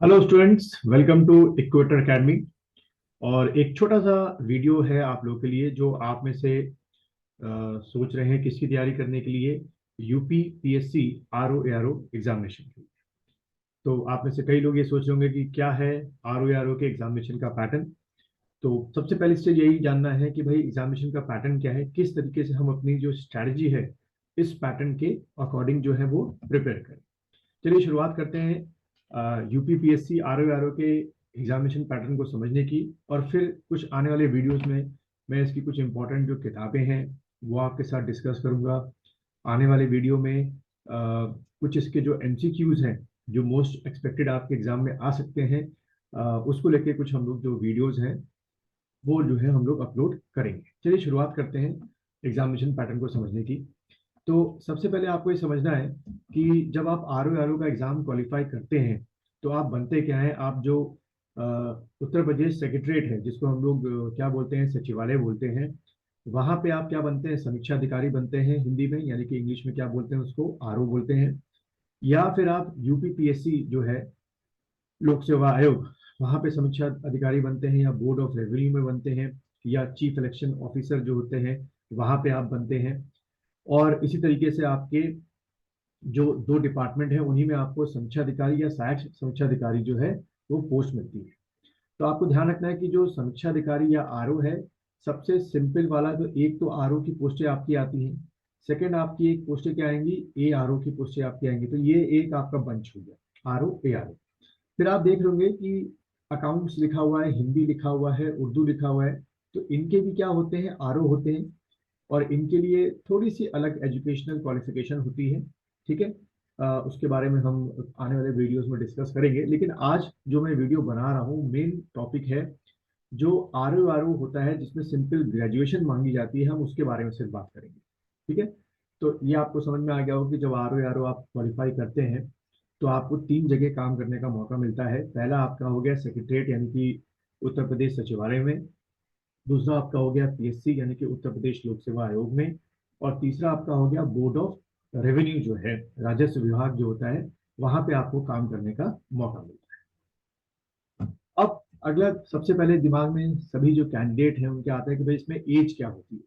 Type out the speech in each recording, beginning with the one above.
Hello students, welcome to Equator Academy. और एक छोटा सा वीडियो है आप लोगों के लिए जो आप में से सोच रहे हैं किसकी तैयारी करने के लिए, UP PSC RO ARO examination के लिए। तो आप में से कई लोग ये सोच रहे होंगे कि क्या है आरओ एआरओ के एग्जामिनेशन का पैटर्न। तो सबसे पहले स्टेज यही जानना है कि भाई एग्जामिनेशन का पैटर्न क्या है, किस तरीके से हम अपनी जो स्ट्रैटेजी है इस पैटर्न के अकॉर्डिंग जो है वो प्रिपेयर करें। चलिए शुरुआत करते हैं यूपी पीएससी आरओ के एग्जामिनेशन पैटर्न को समझने की। और फिर कुछ आने वाले वीडियोस में मैं इसकी कुछ इंपॉर्टेंट जो किताबें हैं वो आपके साथ डिस्कस करूंगा। आने वाले वीडियो में कुछ इसके जो एमसीक्यूज हैं जो मोस्ट एक्सपेक्टेड आपके एग्जाम में आ सकते हैं, उसको लेके कुछ हम लोग जो वीडियोस हैं वो जो है हम लोग अपलोड करेंगे। चलिए शुरुआत करते हैं एग्जामिनेशन पैटर्न को समझने की। तो सबसे पहले आपको ये समझना है कि जब आप आरओ का एग्जाम क्वालिफाई करते हैं तो आप बनते क्या हैं। आप जो अ, उत्तर प्रदेश सेक्रेटरीट है जिसको हम लोग क्या बोलते हैं, सचिवालय बोलते हैं, वहां पे आप क्या बनते हैं, समीक्षा अधिकारी बनते हैं हिंदी में, यानी कि इंग्लिश में क्या बोलते हैं उसको आरओ बोलते हैं। या फिर आप यूपी पीएससी जो है लोक सेवा आयोग, वहां पे समीक्षा अधिकारी बनते हैं, या बोर्ड ऑफ रेवेन्यू में बनते हैं, या चीफ इलेक्शन ऑफिसर जो होते हैं वहां पे आप बनते हैं। और इसी तरीके से आपके जो दो डिपार्टमेंट है उन्हीं में आपको समीक्षा अधिकारी या सहायक समीक्षा अधिकारी जो है वो पोस्ट मिलती है। तो आपको ध्यान रखना है कि जो समीक्षा अधिकारी या आरओ है, सबसे सिंपल वाला, तो एक तो आरओ की पोस्टें आपकी आती हैं, सेकंड आपकी एक पोस्टें क्या आएंगी, ए आरओ की पोस्टें आपकी आएंगी। तो ये एक आपका बंच हो गया आरओ ए आरओ। फिर आप देख रहे होंगे कि अकाउंट्स लिखा हुआ है, हिंदी लिखा हुआ है, उर्दू लिखा हुआ है। तो इनके भी क्या होते हैं, आरओ होते हैं। और इनके लिए थोड़ी सी अलग एजुकेशनल क्वालिफिकेशन होती है। ठीक है, उसके बारे में हम आने वाले वीडियोस में डिस्कस करेंगे। लेकिन आज जो मैं वीडियो बना रहा हूँ मेन टॉपिक है जो आरओ होता है जिसमें सिंपल ग्रेजुएशन मांगी जाती है, हम उसके बारे में सिर्फ बात करेंगे। ठीक है, तो ये आपको समझ में आ गया हो कि जब आरओ आप क्वालिफाई करते हैं तो आपको तीन जगह काम करने का मौका मिलता है। पहला आपका हो गया सेक्रेटरीट यानी कि उत्तर प्रदेश सचिवालय में, दूसरा आपका हो गया पीएससी यानी कि उत्तर प्रदेश लोक सेवा आयोग में, और तीसरा आपका हो गया बोर्ड ऑफ रेवेन्यू जो है, राजस्व विभाग जो होता है, वहां पे आपको काम करने का मौका मिलता है। अब अगला सबसे पहले दिमाग में सभी जो कैंडिडेट हैं उनके आता है कि भाई इसमें एज क्या होती है।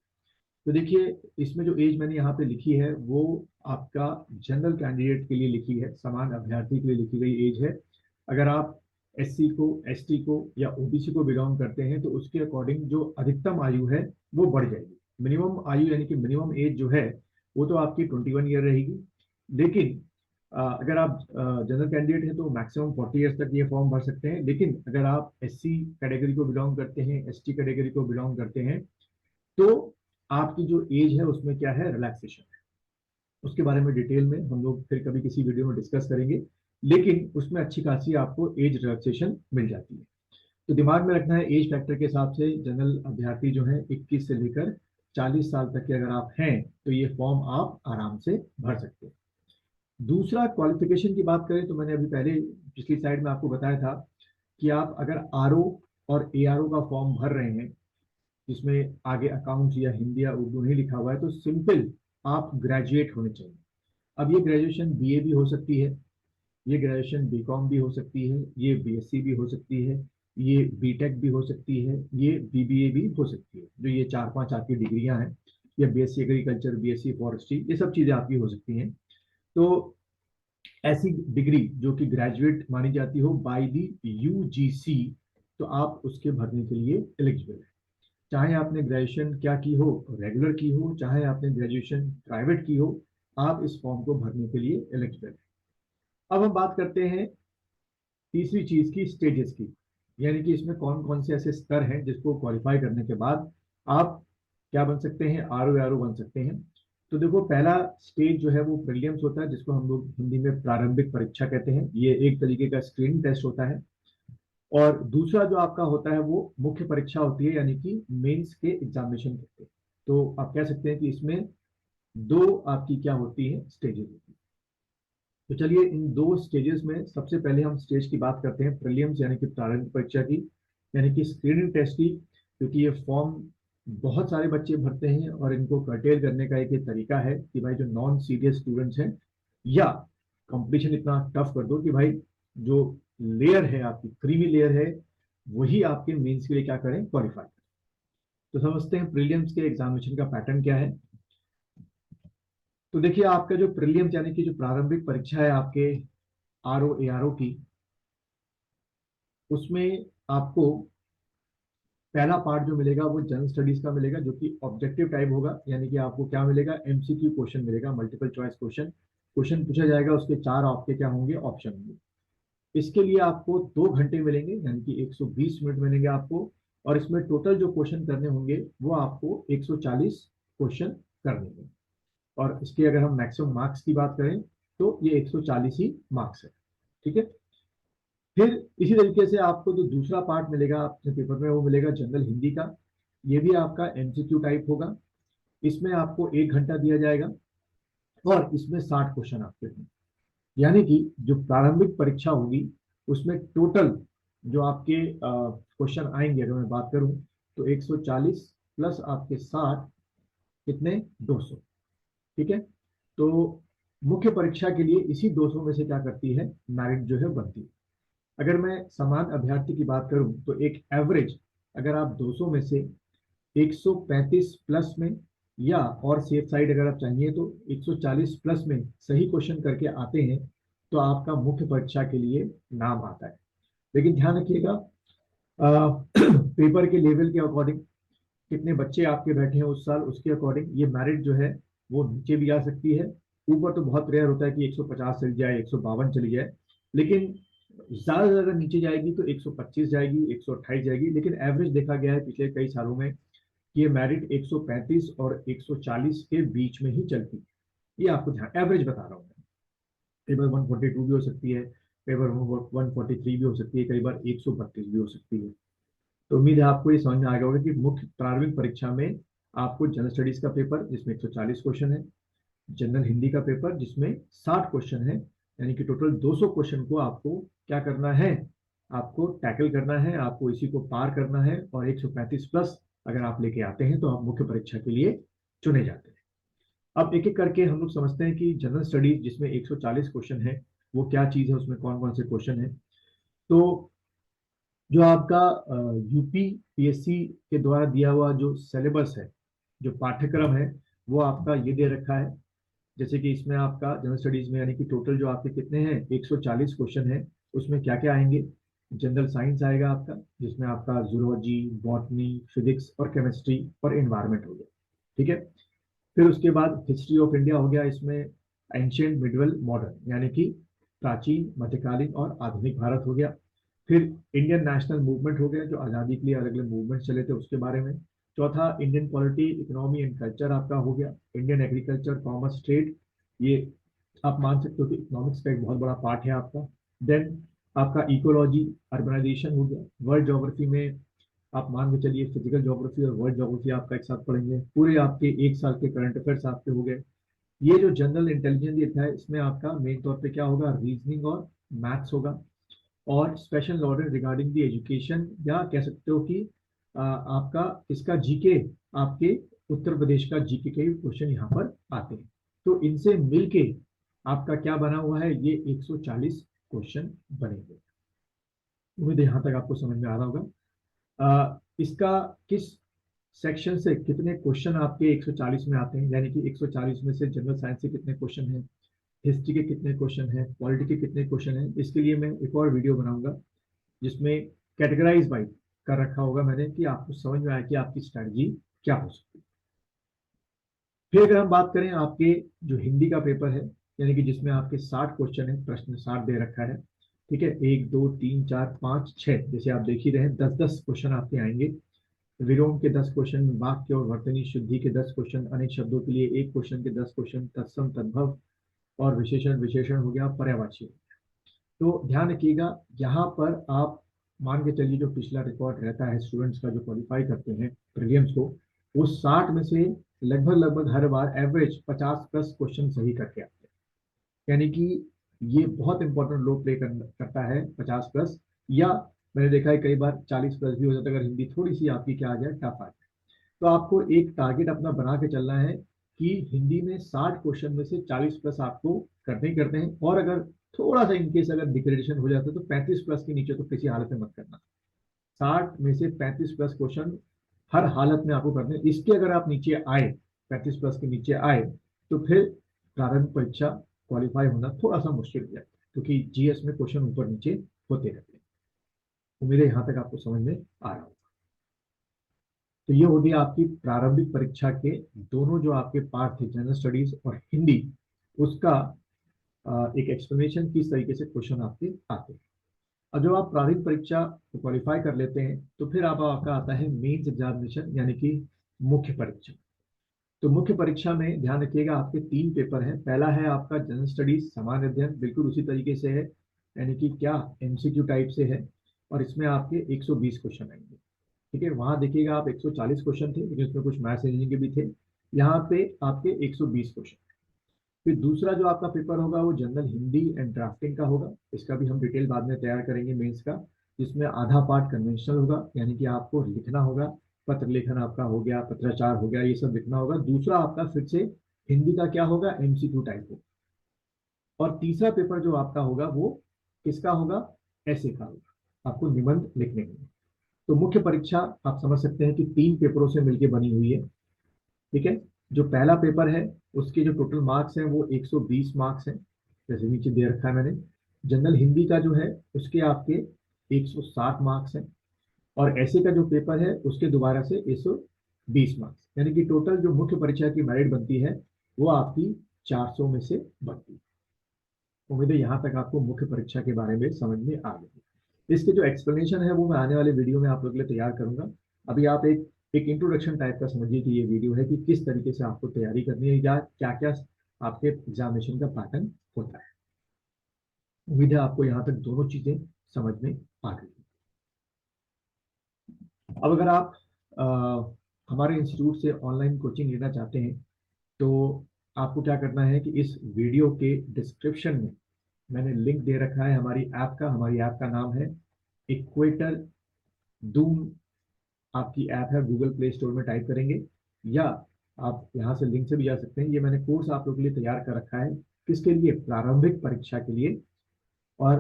तो देखिए, इसमें जो एज मैंने यहाँ पे लिखी है वो आपका जनरल कैंडिडेट के लिए लिखी है, समान अभ्यर्थी के लिए लिखी गई एज है। अगर आप एससी को, एसटी को या ओबीसी को बिलोंग करते हैं तो उसके अकॉर्डिंग जो अधिकतम आयु है वो बढ़ जाएगी। मिनिमम आयु यानी कि मिनिमम एज जो है वो तो आपकी 21 ईयर रहेगी। लेकिन अगर आप जनरल कैंडिडेट हैं तो मैक्सिमम 40 ईयर्स तक ये फॉर्म भर सकते हैं। लेकिन अगर आप एससी कैटेगरी को बिलोंग करते हैं, एसटी कैटेगरी को बिलोंग करते हैं, तो आपकी जो एज है उसमें क्या है, रिलैक्सेशन है। उसके बारे में डिटेल में हम लोग फिर कभी किसी वीडियो में डिस्कस करेंगे। लेकिन उसमें अच्छी खासी आपको एज रिलैक्सेशन मिल जाती है। तो दिमाग में रखना है एज फैक्टर के हिसाब से जनरल अभ्यर्थी जो है 21 से लेकर 40 साल तक के अगर आप हैं तो ये फॉर्म आप आराम से भर सकते हैं। दूसरा, क्वालिफिकेशन की बात करें तो मैंने अभी पहले पिछली स्लाइड में आपको बताया था कि आप अगर आरओ और एआरओ का फॉर्म भर रहे हैं जिसमें आगे अकाउंट्स या हिंदी या उर्दू नहीं लिखा हुआ है, तो सिंपल आप ग्रेजुएट होने चाहिए। अब ये ग्रेजुएशन बीए भी हो सकती है, ये ग्रेजुएशन बीकॉम भी हो सकती है, ये बीएससी भी हो सकती है, ये बीटेक भी हो सकती है, ये बीबीए भी हो सकती है। जो ये चार पांच आपकी डिग्रियां हैं, या बीएससी एग्रीकल्चर, बीएससी फॉरेस्ट्री, ये सब चीजें आपकी हो सकती हैं। तो ऐसी डिग्री जो कि ग्रेजुएट मानी जाती हो बाय दी यूजीसी, तो आप उसके भरने के लिए एलिजिबल है। चाहे आपने ग्रेजुएशन क्या की हो, रेगुलर की हो, चाहे आपने ग्रेजुएशन प्राइवेट की हो, आप इस फॉर्म को भरने के लिए एलिजिबल है। अब हम बात करते हैं तीसरी चीज की, स्टेजेस की, यानी कि इसमें कौन कौन से ऐसे स्तर हैं जिसको क्वालिफाई करने के बाद आप क्या बन सकते हैं, आरओ बन सकते हैं। तो देखो, पहला स्टेज जो है वो प्रीलिम्स होता है जिसको हम लोग हिंदी में प्रारंभिक परीक्षा कहते हैं। ये एक तरीके का स्क्रीनिंग टेस्ट होता है। और दूसरा जो आपका होता है वो मुख्य परीक्षा होती है, यानी कि मेंस के एग्जामिनेशन कहते हैं। तो आप कह सकते हैं कि इसमें दो आपकी क्या होती है, स्टेजेस होती है। तो चलिए इन दो स्टेजेस में सबसे पहले हम स्टेज की बात करते हैं, प्रीलिम्स यानी कि प्रारंभिक परीक्षा की, यानी कि स्क्रीनिंग टेस्ट की। क्योंकि ये फॉर्म बहुत सारे बच्चे भरते हैं और इनको कर्टेल करने का एक ही तरीका है कि भाई जो नॉन सीरियस स्टूडेंट्स हैं, या कंपटीशन इतना टफ कर दो कि भाई जो लेयर है, आपकी क्रीमी लेयर है, वही आपके मेंस के लिए क्या करें, क्वालिफाई। तो समझते हैं प्रीलिम्स के एग्जामिनेशन का पैटर्न क्या है। तो देखिए, आपका जो प्रीलिम्स यानी कि जो प्रारंभिक परीक्षा है आपके आरओ एआरओ की, उसमें आपको पहला पार्ट जो मिलेगा वो जनरल स्टडीज का मिलेगा, जो कि ऑब्जेक्टिव टाइप होगा। यानी कि आपको क्या मिलेगा, एमसीक्यू क्वेश्चन मिलेगा, मल्टीपल चॉइस क्वेश्चन। क्वेश्चन पूछा जाएगा, उसके 4 आपके क्या होंगे, ऑप्शन होंगे। इसके लिए आपको 2 घंटे मिलेंगे, यानी कि 120 मिनट मिलेंगे आपको। और इसमें टोटल जो क्वेश्चन करने होंगे वो आपको 140 क्वेश्चन करने होंगे। और इसके अगर हम मैक्सिमम मार्क्स की बात करें तो ये 140 ही मार्क्स है। ठीक है। फिर इसी तरीके से आपको जो दूसरा पार्ट मिलेगा आपके पेपर में, वो मिलेगा जनरल हिंदी का। ये भी आपका एमसीक्यू टाइप होगा। इसमें आपको 1 घंटा दिया जाएगा और इसमें 60 क्वेश्चन आपके हैं। यानी कि जो प्रारंभिक परीक्षा होगी उसमें टोटल जो आपके क्वेश्चन आएंगे, अगर मैं बात करूं तो 140 प्लस आपके 60, कितने, 200। ठीक है। तो मुख्य परीक्षा के लिए इसी 200 में से क्या करती है, मेरिट जो है बनती है। अगर मैं समान अभ्यर्थी की बात करूं तो एक एवरेज, अगर आप 200 में से 135 प्लस में, या और सेफ साइड अगर आप चाहिए तो 140 प्लस में सही क्वेश्चन करके आते हैं, तो आपका मुख्य परीक्षा के लिए नाम आता है। लेकिन ध्यान रखिएगा, पेपर के लेवल के अकॉर्डिंग, कितने बच्चे आपके बैठे हैं उस साल, उसके अकॉर्डिंग ये मेरिट जो है वो नीचे भी आ सकती है। ऊपर तो बहुत रेयर होता है कि 150 चली जाए, 152 चली जाए, लेकिन ज्यादा से ज्यादा नीचे जाएगी तो 125 जाएगी, 128 जाएगी। लेकिन एवरेज देखा गया है पिछले कई सालों में कि ये मेरिट 135 और 140 के बीच में ही चलती है। ये आपको ध्यान, एवरेज बता रहा हूँ। कई बार 142 भी हो सकती है, कई बार 143 भी हो सकती है, कई बार 132 भी हो सकती है। तो उम्मीद है आपको ये समझ में आ गया होगा कि मुख्य प्रारंभिक परीक्षा में आपको जनरल स्टडीज का पेपर जिसमें 140 क्वेश्चन है, जनरल हिंदी का पेपर जिसमें 60 क्वेश्चन है, यानी कि टोटल 200 क्वेश्चन को आपको क्या करना है, आपको टैकल करना है, आपको इसी को पार करना है। और 135 प्लस अगर आप लेके आते हैं तो आप मुख्य परीक्षा के लिए चुने जाते हैं। अब एक एक करके हम लोग समझते हैं कि जनरल स्टडीज जिसमें 140 क्वेश्चन है वो क्या चीज है, उसमें कौन कौन से क्वेश्चन है। तो जो आपका यूपी पीएससी के द्वारा दिया हुआ जो सिलेबस है, जो पाठ्यक्रम है, वो आपका ये दे रखा है। जैसे कि इसमें आपका जनरल स्टडीज में यानी कि टोटल जो आपके कितने हैं, 140 क्वेश्चन है। उसमें क्या क्या आएंगे, जनरल साइंस आएगा आपका, जिसमें आपका जूलॉजी, बॉटनी, फिजिक्स और केमिस्ट्री और एनवायरमेंट हो गया। ठीक है। फिर उसके बाद हिस्ट्री ऑफ इंडिया हो गया, इसमें एंशियंट, मिडवल, मॉडर्न, यानी कि प्राचीन, मध्यकालीन और आधुनिक भारत हो गया। फिर इंडियन नेशनल मूवमेंट हो गया, जो आज़ादी के लिए अलग अलग मूवमेंट चले थे उसके बारे में। चौथा, Indian polity, economy and culture आपका हो गया। इंडियन एग्रीकल्चर, कॉमर्स, ट्रेड, ये आप मान सकते हो कि इकोनॉमिक्स का एक बहुत बड़ा पार्ट है आपका। देन आपका इकोलॉजी, अर्बनाइजेशन हो गया। वर्ल्ड ज्योग्राफी में आप मान के चलिए फिजिकल ज्योग्राफी और वर्ल्ड ज्योग्राफी आपका एक साथ पढ़ेंगे। पूरे आपके एक साल के करंट अफेयर्स आपके हो गए। ये जो जनरल इंटेलिजेंस ये था, इसमें आपका मेन तौर पे क्या होगा, रीजनिंग और मैथ्स होगा। और special knowledge regarding the education, या कह सकते हो कि आपका इसका जीके, आपके उत्तर प्रदेश का जीके के क्वेश्चन यहाँ पर आते हैं। तो इनसे मिलके आपका क्या बना हुआ है, ये 140 क्वेश्चन बनेंगे। उम्मीद है यहाँ तक आपको समझ में आ रहा होगा। इसका किस सेक्शन से कितने क्वेश्चन आपके 140 में आते हैं, यानी कि 140 में से जनरल साइंस से कितने क्वेश्चन हैं, हिस्ट्री के कितने क्वेश्चन हैं, पॉलिटी के कितने क्वेश्चन हैं। इसके लिए मैं एक और वीडियो बनाऊंगा जिसमें कैटेगराइज बाई कर रखा होगा मैंने, कि आपको समझ में आए कि आपकी स्ट्रैटेजी क्या हो सकती है। फिर अगर हम बात करें आपके जो हिंदी का पेपर है, यानी कि जिसमें आपके 60 क्वेश्चन है, प्रश्न 60 दे रखा है। ठीक है, 1 2 3 4 5 6, जैसे आप देख ही रहे हैं, 10 10 क्वेश्चन आपके आएंगे। विलोम के 10 क्वेश्चन, वाक्य और वर्तनी शुद्धि के 10 क्वेश्चन, अनेक शब्दों के लिए एक क्वेश्चन के 10 क्वेश्चन, तत्सम तद्भव और विशेषण विशेषण हो गया, पर्यायवाची। तो ध्यान रखिएगा, यहाँ पर आप मान के चलिए जो पिछला रिकॉर्ड रहता है स्टूडेंट्स का जो क्वालिफाई करते हैं प्रीलिम्स को, वो 60 में से लगभग लगभग हर बार एवरेज 50 प्लस क्वेश्चन सही करके आते हैं। यानी कि ये बहुत इंपॉर्टेंट रोल प्ले करता है 50 प्लस, या मैंने देखा है कई बार 40 प्लस भी हो जाता है अगर हिंदी थोड़ी सी आपकी क्या आ जाए, टफ आ जाए। तो आपको एक टारगेट अपना बना के चलना है कि हिंदी में 60 क्वेश्चन में से 40 प्लस आपको करने ही करते हैं। और अगर थोड़ा सा इनकेस अगर डिग्रेडेशन हो जाता है तो 35 प्लस के नीचे तो किसी हालत में मत करना। 60 में से 35 प्लस क्वेश्चन हर हालत में आपको करने, इसके अगर आप नीचे आए, 35 प्लस के नीचे आए, तो फिर प्रारंभिक परीक्षा क्वालिफाई होना थोड़ा सा मुश्किल हो जाता है, क्योंकि जीएस में क्वेश्चन ऊपर नीचे होते रहते हैं। उम्मीद है यहाँ तक आपको समझ में आ रहा होगा। तो ये हो गया आपकी प्रारंभिक परीक्षा के दोनों जो आपके पार्ट थे, जनरल स्टडीज और हिंदी, उसका एक एक्सप्लेनेशन किस तरीके से क्वेश्चन आपके आते हैं। और जब आप प्रारंभिक परीक्षा को क्वालिफाई कर लेते हैं तो फिर आपका आता है मेंस एग्जामिनेशन, यानी कि मुख्य परीक्षा। तो मुख्य परीक्षा में ध्यान रखिएगा आपके 3 पेपर हैं। पहला है आपका जनरल स्टडीज सामान्य अध्ययन, बिल्कुल उसी तरीके से है, यानी कि क्या एमसीक्यू टाइप से है, और इसमें आपके 120 क्वेश्चन आएंगे। ठीक है, वहां देखिएगा आप 140 क्वेश्चन थे, लेकिन उसमें कुछ मैथ्स रीजनिंग के भी थे। यहाँ पे आपके 120 क्वेश्चन। फिर दूसरा जो आपका पेपर होगा वो जनरल हिंदी एंड ड्राफ्टिंग का होगा। इसका भी हम डिटेल बाद में तैयार करेंगे मेंस का, जिसमें आधा पार्ट कन्वेंशनल होगा, यानी कि आपको लिखना होगा, पत्र लेखन आपका हो गया, पत्राचार हो गया, ये सब लिखना होगा। दूसरा आपका फिर से हिंदी का क्या होगा, एमसीक्यू टाइप होगा। और तीसरा पेपर जो आपका होगा वो किसका होगा, ऐसे का होगा, आपको निबंध लिखने होंगे। तो मुख्य परीक्षा आप समझ सकते हैं कि 3 पेपरों से मिलकर बनी हुई है। ठीक है, जो पहला पेपर है उसके जो टोटल मार्क्स हैं वो 120 मार्क्स हैं, जैसे नीचे दे रखा है मैंने। जनरल हिंदी का जो है उसके आपके 160 मार्क्स हैं, और ऐसे का जो पेपर है उसके दोबारा से 120 मार्क्स, यानी कि टोटल जो मुख्य परीक्षा की मेरिट बनती है वो आपकी 400 में से बनती है। उम्मीद है यहाँ तक आपको मुख्य परीक्षा के बारे में समझ में आ गई। इसके जो एक्सप्लेनेशन है वो मैं आने वाले वीडियो में आप लोग के लिए तैयार करूंगा। अभी आप एक इंट्रोडक्शन टाइप का समझिए कि ये वीडियो है कि किस तरीके से आपको तैयारी करनी है, या क्या क्या आपके एग्जामिनेशन का पैटर्न होता है। उम्मीद है आपको यहाँ तक दोनों चीजें समझ में आ गई। अब अगर आप आ, हमारे इंस्टीट्यूट से ऑनलाइन कोचिंग लेना चाहते हैं तो आपको क्या करना है कि इस वीडियो के डिस्क्रिप्शन में मैंने लिंक दे रखा है हमारी ऐप का। हमारी ऐप का नाम है इक्वेटर डूम। आपकी ऐप है, गूगल प्ले स्टोर में टाइप करेंगे, या आप यहाँ से लिंक से भी जा सकते हैं। ये मैंने कोर्स आप लोगों के लिए तैयार कर रखा है, किसके लिए, प्रारंभिक परीक्षा के लिए। और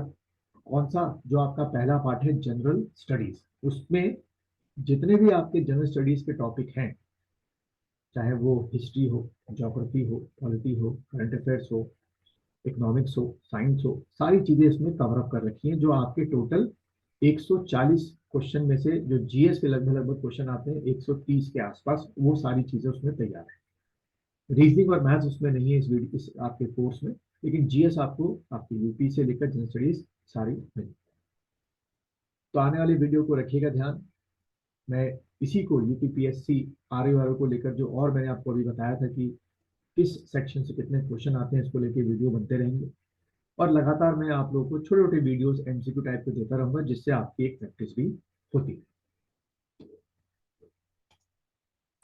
कौन सा, जो आपका पहला पार्ट है जनरल स्टडीज, उसमें जितने भी आपके जनरल स्टडीज के टॉपिक हैं, चाहे वो हिस्ट्री हो, ज्योग्राफी हो, पॉलिटी हो, करंट अफेयर्स हो, इकोनॉमिक्स हो, साइंस हो, सारी चीजें इसमें कवर अप कर रखी हैं। जो आपके टोटल 140 क्वेश्चन में से जो जीएस के लगभग लगभग क्वेश्चन आते हैं 130 के आसपास, वो सारी चीजें उसमें तैयार है। रीजनिंग और मैथ्स उसमें नहीं है इस आपके कोर्स में, लेकिन जीएस आपको आपकी यूपी से लेकर जनरल स्टडीज सारी मिली। तो आने वाली वीडियो को रखिएगा ध्यान। मैं इसी को यूपीपीएससी आरओ को लेकर, जो और मैंने आपको अभी बताया था कि किस सेक्शन से कितने क्वेश्चन आते हैं, इसको लेकर वीडियो बनते रहेंगे। और लगातार मैं आप लोगों को छोटे छोटे वीडियोस एमसीक्यू टाइप के देता रहूंगा, जिससे आपकी एक प्रैक्टिस भी होती है।